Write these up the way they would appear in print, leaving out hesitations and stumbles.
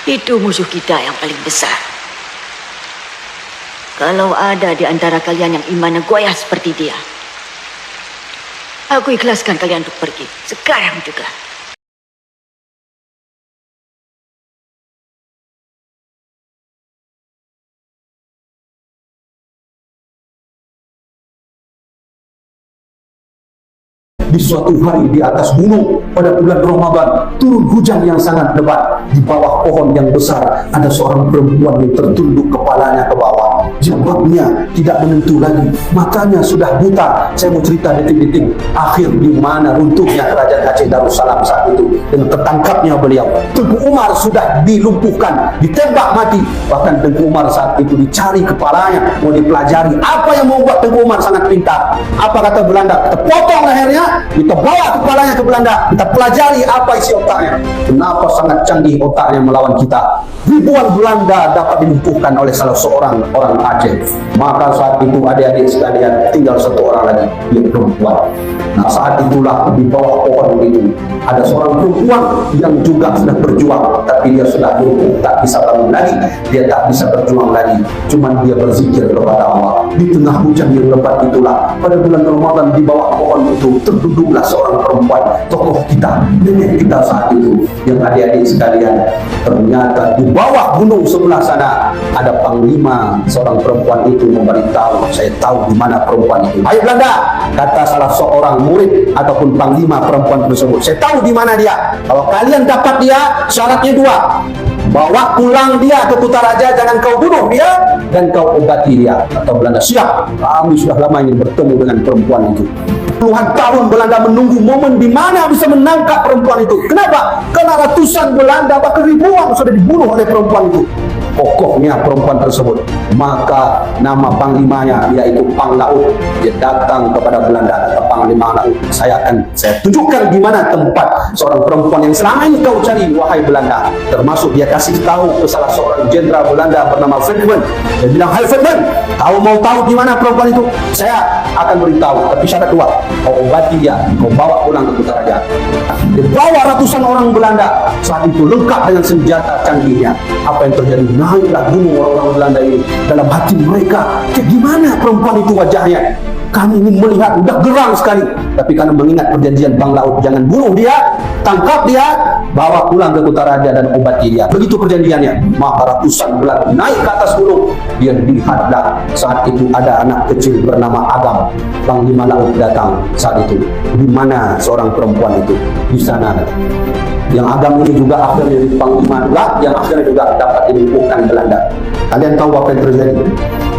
Itu musuh kita yang paling besar. Kalau ada di antara kalian yang imannya goyah seperti dia, aku ikhlaskan kalian untuk pergi sekarang juga. Di suatu hari di atas gunung pada bulan Ramadan turun hujan yang sangat lebat. Di bawah pohon yang besar ada seorang perempuan yang tertunduk kepalanya ke bawah. Jawabnya tidak menentu lagi, matanya sudah buta. Saya mau cerita detik-detik akhir di mana runtuhnya kerajaan Aceh Darussalam saat itu dan tertangkapnya beliau. Tengku Umar sudah dilumpuhkan, ditembak mati. Bahkan Tengku Umar saat itu dicari kepalanya, mau dipelajari. Apa yang membuat Tengku Umar sangat pintar? Apa kata Belanda? Kita potong lehernya, kita bawa kepalanya ke Belanda, kita pelajari apa isi otaknya. Kenapa sangat canggih otaknya melawan kita? Ribuan Belanda dapat dilumpuhkan oleh salah seorang orang Aceh. Maka saat itu adik-adik sekalian tinggal satu orang lagi, yang perempuan. Nah saat itulah di bawah pohon itu ada seorang perempuan yang juga sudah berjuang, tapi dia sudah lumpuh, tak bisa bangun lagi, dia tak bisa berjuang lagi. Cuman dia berzikir kepada Allah. Di tengah hujan yang lebat itulah pada bulan Ramadan di bawah pohon itu terduduklah seorang perempuan, tokoh kita, nenek kita saat itu. Yang adik-adik sekalian, ternyata di bawah gunung sebelah sana ada panglima. Seorang perempuan itu memberitahu, saya tahu di mana perempuan itu. Ayo Belanda, kata salah seorang murid ataupun panglima perempuan tersebut, saya tahu di mana dia. Kalau kalian dapat dia, syaratnya dua. Bawa pulang dia ke Kutaraja, jangan kau bunuh dia dan kau obati dia. Atau Belanda, siap, kami sudah lama ingin bertemu dengan perempuan itu. Puluhan tahun Belanda menunggu momen di mana bisa menangkap perempuan itu. Kenapa? Karena ratusan Belanda bahkan ribuan sudah dibunuh oleh perempuan itu. Kokohnya perempuan tersebut. Maka nama panglimanya yaitu Panglaut. Dia datang kepada Belanda, kata Panglima Laut, saya tunjukkan di mana tempat seorang perempuan yang selama ini kau cari, wahai Belanda. Termasuk dia kasih tahu ke salah seorang jenderal Belanda bernama Fredman. Dia bilang, hai Fredman, kau mau tahu di mana perempuan itu? Saya akan beritahu, tapi syarat dua. Kau obati dia, kau bawa pulang ke Kutaraja. Dibawa ratusan orang Belanda saat itu lengkap dengan senjata canggihnya. Apa yang terjadi? Naiklah gunung orang-orang Belanda ini. Dalam hati mereka, gimana perempuan itu wajahnya? Kami ingin melihat, udah geram sekali. Tapi karena mengingat perjanjian Bang Laut, jangan bunuh dia, tangkap dia, bawa pulang ke Kutaraja dan obati dia. Begitu perjanjiannya. Maka ratusan Belanda naik ke atas gunung. Dia dilihatlah saat itu ada anak kecil bernama Agam. Panglima Laut datang saat itu. Di mana seorang perempuan itu? Di sana. Yang Agam ini juga akhirnya di Panglima Laut, yang akhirnya juga dapat dilumpuhkan Belanda. Kalian tahu apa yang terjadi?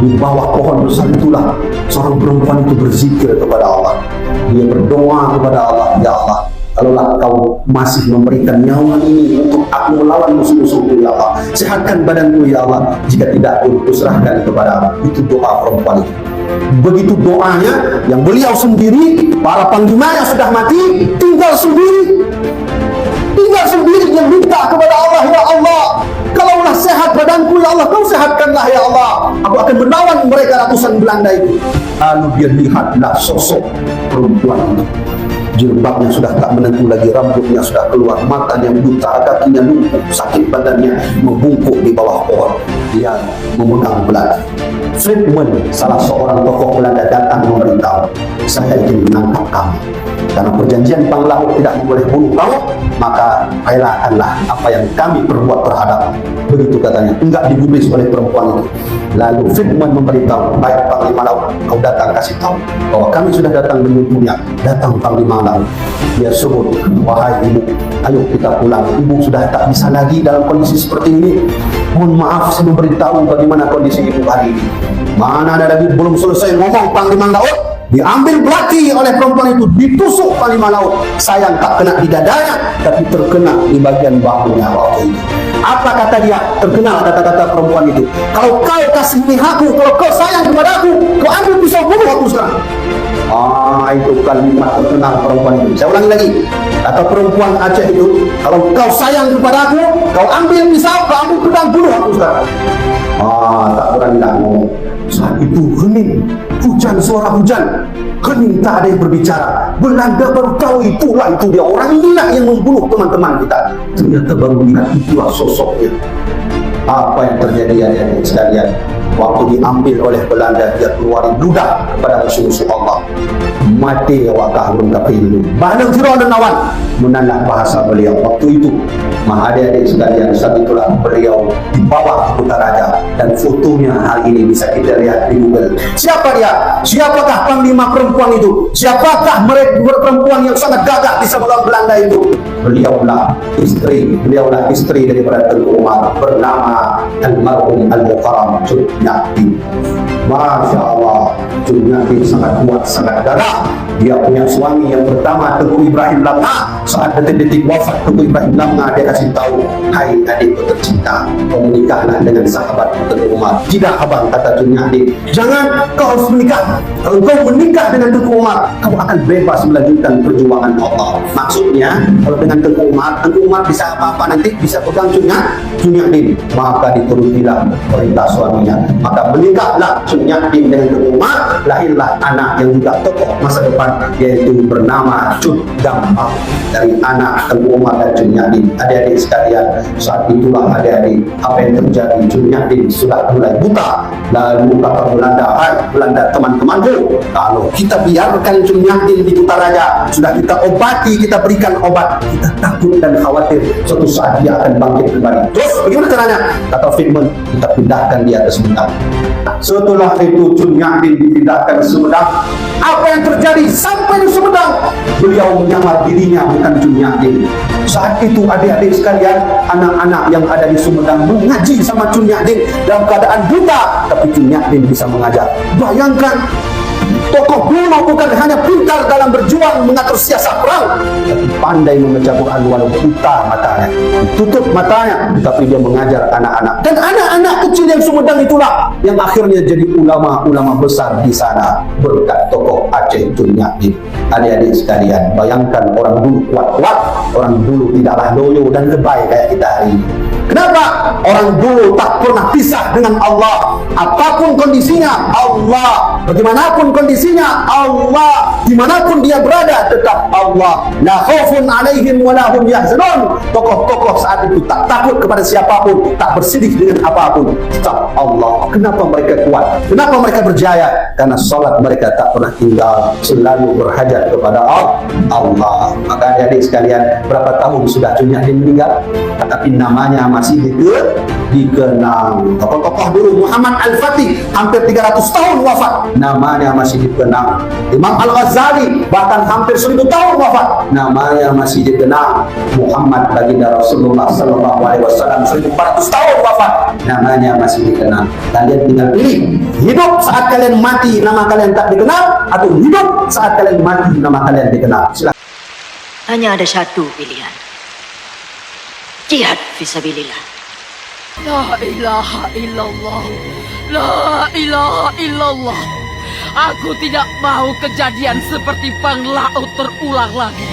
Di bawah pohon besar itulah seorang perempuan itu berzikir kepada Allah. Dia berdoa kepada Allah, ya Allah, kalaulah kau masih memberikan nyawa ini untuk aku melawan musuh-musuhku, ya Allah, sehatkan badanku, ya Allah. Jika tidak, aku serahkan kepada Allah. Itu doa perempuan itu. Begitu doanya, yang beliau sendiri, para panglimanya sudah mati, tinggal sendiri yang minta kepada Allah, ya Allah, kalaulah sehat badanku, ya Allah, kau sehatkanlah, ya Allah, aku akan melawan mereka ratusan Belanda itu. Lalu dia lihatlah sosok perempuan itu. Jilbabnya sudah tak menentu lagi, rambutnya sudah keluar, matanya buta, kakinya lumpuh, sakit badannya, membungkuk di bawah pohon. Dia memegang belati. Fredman, salah seorang tokoh Belanda, datang memberitahu, saya ingin menangkap kamu. Karena perjanjian Bang Laut tidak boleh bunuh kamu, maka relakanlah apa yang kami perbuat terhadap. Begitu katanya, enggak digubris oleh perempuan itu. Lalu Fredman memberitahu, baik Panglima Laut, kau datang kasih tahu bahwa kami sudah datang menyuruhnya. Datang Panglima Laut, dia suruh, wahai ibu, ayo kita pulang. Ibu sudah tak bisa lagi dalam kondisi seperti ini. Mohon maaf, saya memberitahu bagaimana kondisi ibu hari ini. Mana ada lagi, belum selesai ngomong Panglima Laut, diambil belati oleh perempuan itu, ditusuk Panglima Laut. Sayang tak kena di dadanya, tapi terkena di bagian bahunya waktu itu. Apa kata dia? Terkenal kata-kata perempuan itu, kalau kau kasih aku, kalau kau sayang kepada aku, kau ambil pisau bunuh aku sekarang. Itu kalimat terkenal perempuan itu. Saya ulangi lagi. Kata perempuan Aceh itu, kalau kau sayang kepada aku, kau ambil pisau, kau ambil pedang, bunuh aku sekarang. Tak berani dah ngomong. Saat itu hening, hujan, suara hujan. Hening, tak ada yang berbicara. Belanda baru tahu itulah itu dia orang inilah yang membunuh teman-teman kita. Ternyata baru lihat itulah sosoknya. Apa yang terjadi adik-adik sekalian? Waktu diambil oleh Belanda, dia keluarin ludah kepada musuh-musuh Allah. Mati wakah berkafir. Bahkan Firaun dan Nawan menandah bahasa beliau waktu itu. Adik-adik sekalian, saat itulah beliau di bawah kota raja, dan fotonya hari ini bisa kita lihat di Google. Siapa dia? Siapakah panglima perempuan itu? Siapakah mereka perempuan yang sangat gagah di sebelah Belanda itu? Beliaulah istri daripada Tengku Umar, bernama almarhum Al-Mukarram Cut Nyak. Masya Allah, Cut Nyak sangat kuat, sangat gagah. Dia punya suami yang pertama Tengku Ibrahim Lamha. Saat detik-detik wafat Tengku Ibrahim Lamha, dia kasih tahu, hai adikku tercinta, kau menikahlah dengan sahabat Tengku Umar. Tidak abang, kata Cut Nyak, jangan, kau harus menikah. Kalau kau menikah dengan Tengku Umar, kau akan bebas melanjutkan perjuangan Allah. Maksudnya, kalau dengan Tengku Umar bisa apa-apa nanti, bisa pegang Cut Nyak Din. Maka diturutilah perintah suaminya. Maka menikahlah Cut Nyak Din dengan Tengku Umar. Lahirlah anak yang juga tokoh masa depan, yaitu bernama Cut Dampang, dari anak Tengku Umar dan Cut Nyak Din. Adik-adik sekalian, saat itulah adik-adik apa yang terjadi. Cut Nyak Din sudah mulai buta. Lalu kata Belanda, teman-temanku, kalau kita biarkan Cut Nyak Din di kota raja, sudah kita obati, kita berikan obat, kita takut dan khawatir suatu saat dia akan bangkit kembali. Terus bagaimana caranya? Kata Figment, kita pindahkan dia ke Sumedang. Setelah itu Cut Nyak Din dipindahkan ke Sumedang. Apa yang terjadi sampai di Sumedang? Beliau menyamar dirinya bukan Cut Nyak Din. Saat itu adik-adik sekalian, anak-anak yang ada di Sumedang mengaji sama Cut Nyak Din dalam keadaan buta, tapi Cut Nyak Din bisa mengajar. Bayangkan, tokoh dulu bukan hanya pintar dalam berjuang mengatur siasat perang, tapi pandai membaca Quran walau buta matanya, tutup matanya, tapi dia mengajar anak-anak. Dan anak-anak kecil yang Sumedang itulah yang akhirnya jadi ulama-ulama besar di sana berkat tokoh Aceh Cut Nyak Din. Adik-adik sekalian, bayangkan orang dulu kuat-kuat, orang dulu tidaklah loyo dan lebay kayak kita hari ini. Kenapa? Orang dulu tak pernah pisah dengan Allah. Apapun kondisinya, Allah. Bagaimanapun kondisinya, Allah. Dimanapun dia berada, tetap Allah. La khaufun alaihim wa la hum yahzanun. Tokoh-tokoh saat itu tak takut kepada siapapun, tak bersedih dengan apapun, tetap Allah. Kenapa mereka kuat? Kenapa mereka berjaya? Karena salat mereka tak pernah tinggal, selalu berhajat kepada Allah. Maka adik-adik sekalian, berapa tahun sudah Cut Nyak Din meninggal? Tapi namanya masih dikenang. Tokoh-tokoh dulu, Muhammad Al-Fatih hampir 300 tahun wafat, namanya masih dikenang. Imam Al-Ghazali bahkan hampir 1000 tahun wafat, namanya masih dikenang. Muhammad baginda Rasulullah sallallahu alaihi wasallam 1400 tahun wafat, namanya masih dikenang. Kalian tinggal pilih, hidup saat kalian mati nama kalian tak dikenal, atau hidup saat kalian mati nama kalian dikenal. Silakan. Hanya ada satu pilihan. Jihad fisabilillah. La ilaha illallah. La ilaha illallah. Aku tidak mau kejadian seperti Bang Laut terulang lagi.